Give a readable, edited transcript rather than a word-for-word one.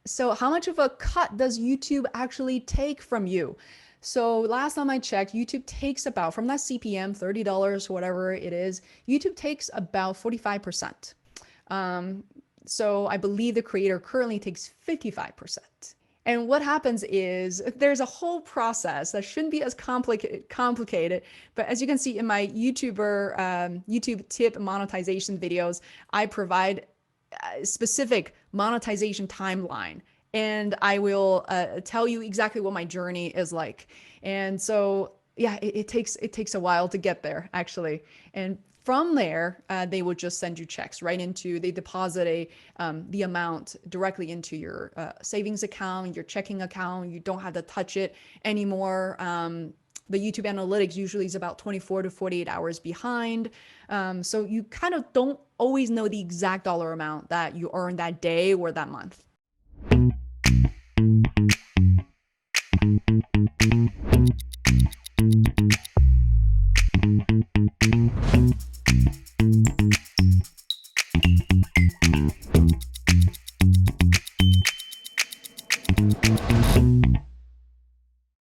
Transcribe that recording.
So how much of a cut does YouTube actually take from you? So last time I checked, YouTube takes about, from that CPM, $30, whatever it is, YouTube takes about 45%. Um, so I believe the creator currently takes 55%. And what happens is there's a whole process that shouldn't be as complicated. But as you can see in my YouTube tip monetization videos, I provide a specific monetization timeline. And I will tell you exactly what my journey is like. And so, yeah, it takes a while to get there, actually. And from there, they would just send you checks right into, they deposit the amount directly into your savings account, your checking account. You don't have to touch it anymore. The YouTube analytics usually is about 24 to 48 hours behind. So you kind of don't always know the exact dollar amount that you earn that day or that month.